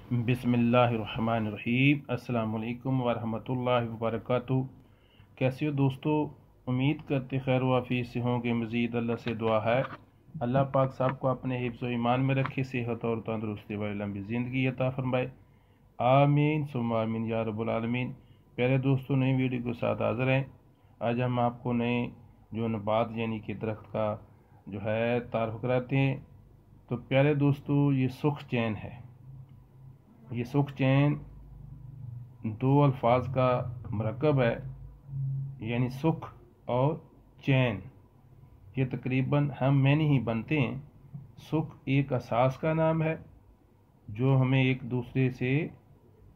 बिस्मिल्लाहिर्रहमानिर्रहीम। अस्सलाम वालेकुम वरहमतुल्लाहि वबरकातुहू। कैसे हो दोस्तों? उम्मीद करते खैर वाफ़ी से होंगे। मज़ीद अल्लाह से दुआ है अल्लाह पाक सबको अपने हिफ्ज़ व ईमान में रखे, सेहत और तंदुरुस्ती वाली लंबी ज़िंदगी अता फरमाए। आमीन सुम्मा आमीन या रब्बुल आलमीन। प्यारे दोस्तों, नई वीडियो के साथ हाज़िर हैं। आज हम आपको नए जो नबात यानी कि दरख्त का जो है तारुफ कराते हैं। तो प्यारे दोस्तों, ये सुख चैन है। ये सुख चैन दो अल्फाज का मरकब है, यानी सुख और चैन। ये तकरीबन हम में नहीं बनते हैं। सुख एक असास का नाम है जो हमें एक दूसरे से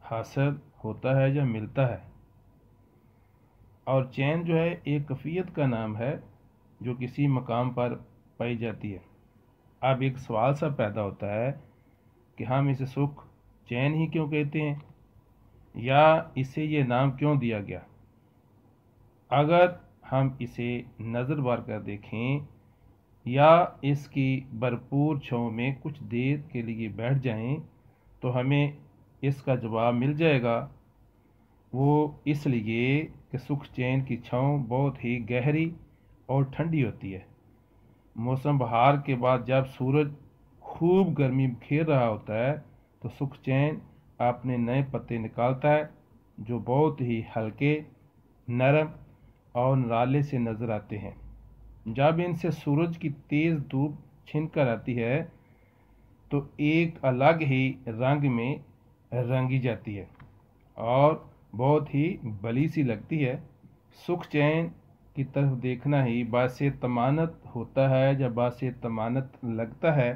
हासिल होता है या मिलता है, और चैन जो है एक कैफियत का नाम है जो किसी मकाम पर पाई जाती है। अब एक सवाल सा पैदा होता है कि हम इसे सुख चैन ही क्यों कहते हैं, या इसे ये नाम क्यों दिया गया। अगर हम इसे नज़र बार कर देखें या इसकी भरपूर छांव में कुछ देर के लिए बैठ जाएं, तो हमें इसका जवाब मिल जाएगा। वो इसलिए कि सुख चैन की छांव बहुत ही गहरी और ठंडी होती है। मौसम बहार के बाद जब सूरज खूब गर्मी बिखेर रहा होता है, तो सुख चैन अपने नए पत्ते निकालता है जो बहुत ही हल्के, नरम और निराले से नज़र आते हैं। जब इनसे सूरज की तेज़ धूप छिन कर आती है तो एक अलग ही रंग में रंगी जाती है और बहुत ही बली सी लगती है। सुख चैन की तरफ देखना ही बासे तमानत होता है या बासे तमानत लगता है।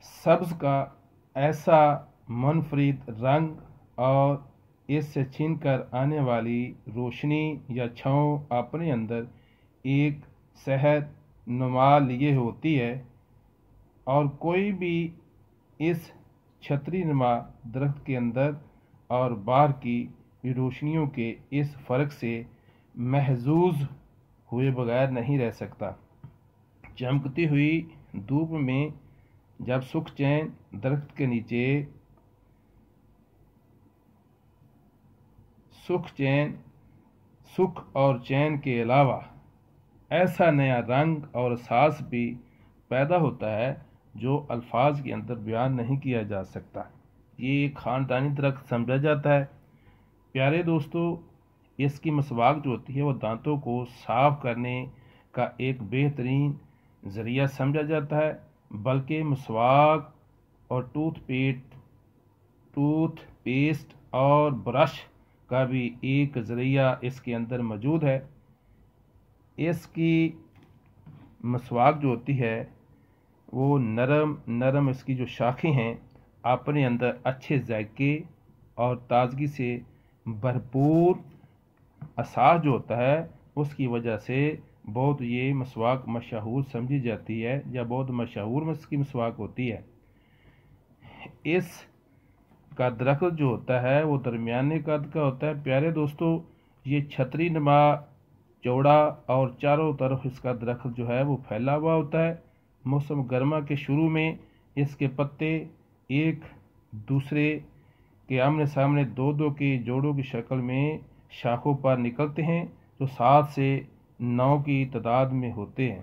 सब्ज़ का ऐसा मुनफरिद रंग और इससे छीन कर आने वाली रोशनी या छाँव अपने अंदर एक सेहत नुमा लिए होती है, और कोई भी इस छतरी नुमा दरख्त के अंदर और बाहर की रोशनियों के इस फ़र्क से महजूज हुए बगैर नहीं रह सकता। चमकती हुई धूप में जब सुख चैन दरख्त के नीचे सुख और चैन के अलावा ऐसा नया रंग और एहसास भी पैदा होता है जो अल्फाज के अंदर बयान नहीं किया जा सकता। ये एक ख़ानदानी दरख्त समझा जाता है। प्यारे दोस्तों, इसकी मसवाक जो होती है वो दांतों को साफ करने का एक बेहतरीन ज़रिया समझा जाता है, बल्कि मसवाक और टूथपेस्ट और ब्रश का भी एक ज़रिया इसके अंदर मौजूद है। इसकी मसवाक जो होती है वो नरम इसकी जो शाखें हैं अपने अंदर अच्छे जायके और ताजगी से भरपूर असास जो होता है उसकी वजह से बहुत ये मसवाक मशहूर समझी जाती है, या बहुत मशहूर इसकी मसवाक होती है। इस का दरख्त जो होता है वो दरमियाने कद का होता है। प्यारे दोस्तों, ये छतरी नुमा चौड़ा और चारों तरफ इसका दरख्त जो है वो फैला हुआ होता है। मौसम गर्मा के शुरू में इसके पत्ते एक दूसरे के आमने सामने दो दो के जोड़ों की शक्ल में शाखों पर निकलते हैं, जो 7 से 9 की तादाद में होते हैं।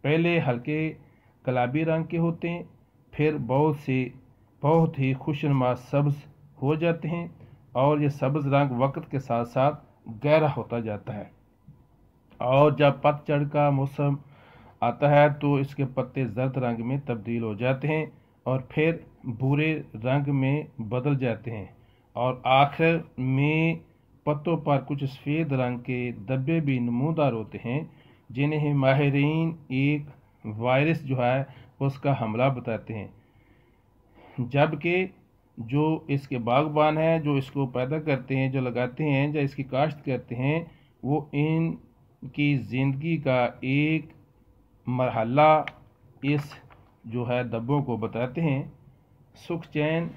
पहले हल्के गुलाबी रंग के होते हैं, फिर बहुत ही खुशनुमा सब्ज़ हो जाते हैं, और ये सब्ज़ रंग वक्त के साथ साथ गहरा होता जाता है। और जब पतझड़ का मौसम आता है तो इसके पत्ते जर्द रंग में तब्दील हो जाते हैं और फिर भूरे रंग में बदल जाते हैं, और आखिर में पत्तों पर कुछ सफ़ेद रंग के धब्बे भी नमूदार होते हैं, जिन्हें माहिरीन एक वायरस जो है उसका हमला बताते हैं। जबकि जो इसके बागबान हैं, जो इसको पैदा करते हैं, जो लगाते हैं या इसकी काश्त करते हैं, वो इनकी ज़िंदगी का एक मरहला इस जो है धब्बों को बताते हैं। सुख चैन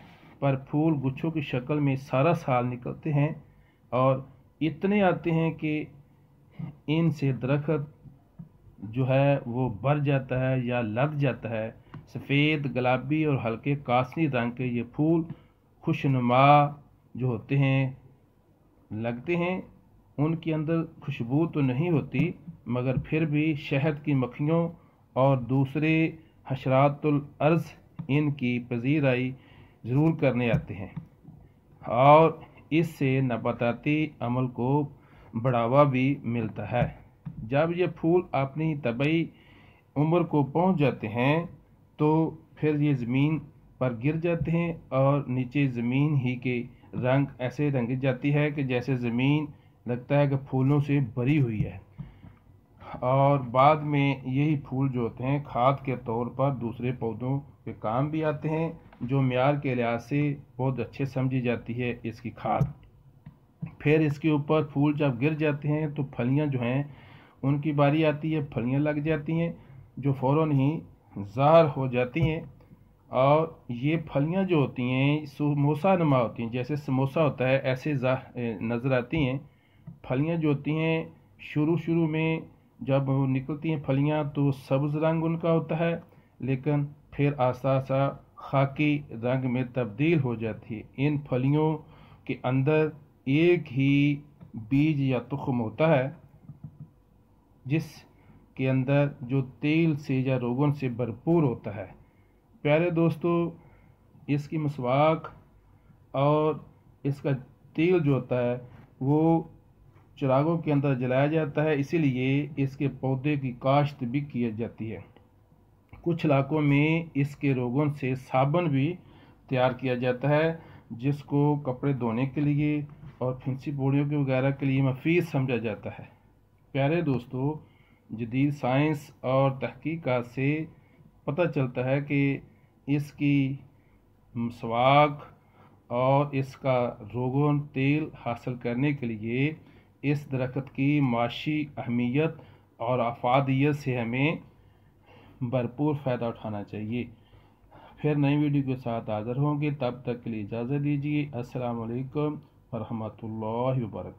पर फूल गुच्छों की शक्ल में सारा साल निकलते हैं और इतने आते हैं कि इनसे दरख्त जो है वो भर जाता है या लद जाता है, سفید، گلابی اور ہلکے کاسنی رنگ کے یہ پھول خوشنما جو ہوتے ہیں لگتے ہیں۔ ان کے اندر خوشبو تو نہیں ہوتی، مگر پھر بھی شہد کی مکھیوں اور دوسرے حشرات الارض ان کی پذیرائی ضرور کرنے آتے ہیں، اور اس سے نباتاتی عمل کو بڑھاوا بھی ملتا ہے۔ جب یہ پھول اپنی طبعی عمر کو پہنچ جاتے ہیں تو پھر یہ زمین پر گر جاتے ہیں، اور نیچے زمین ہی کے رنگ ایسے رنگی جاتی ہے کہ جیسے زمین لگتا ہے کہ پھولوں سے بھری ہوئی ہے، اور بعد میں یہی پھول جو ہوتے ہیں کھاد کے طور پر دوسرے پودوں پہ کام بھی آتے ہیں، جو معیار کے لحاظ سے بہت اچھے سمجھی جاتی ہے اس کی کھاد۔ پھر اس کے اوپر پھول جب گر جاتے ہیں تو پھلیاں جو ہیں ان کی باری آتی ہے، پھلیاں لگ جاتی ہیں جو فوراً ہی ظاہر ہو جاتی ہیں، اور یہ پھلیاں جو ہوتی ہیں سموسہ نما ہوتی ہیں، جیسے سموسہ ہوتا ہے ایسے نظر آتی ہیں۔ پھلیاں جو ہوتی ہیں شروع میں جب نکلتی ہیں پھلیاں تو سبز رنگ ان کا ہوتا ہے، لیکن پھر آہستہ آہستہ خاکی رنگ میں تبدیل ہو جاتی ہے۔ ان پھلیوں کے اندر ایک ہی بیج یا تخم ہوتا ہے، جس کے اندر جو تیل سے یا روغن سے بھرپور ہوتا ہے۔ پیارے دوستو، اس کی مسواک اور اس کا تیل جو ہوتا ہے وہ چراغوں کے اندر جلایا جاتا ہے، اسی لیے اس کے پودے کی کاشت بھی کی جاتی ہے۔ کچھ علاقوں میں اس کے روغن سے صابن بھی تیار کیا جاتا ہے، جس کو کپڑے دھونے کے لیے اور پھنسی پوڑیوں کے وغیرہ کے لیے مفید سمجھا جاتا ہے۔ پیارے دوستو، جدید سائنس اور تحقیقات سے پتہ چلتا ہے کہ اس کی مسواک اور اس کا روغن تیل حاصل کرنے کے لیے اس درخت کی معاشی اہمیت اور افادیت سے ہمیں بھرپور فائدہ اٹھانا چاہیے۔ پھر نئی ویڈیو کے ساتھ حاضر ہوں گے، تب تک کے لیے اجازت دیجیے۔ السلام علیکم ورحمۃ اللہ وبرکاتہ۔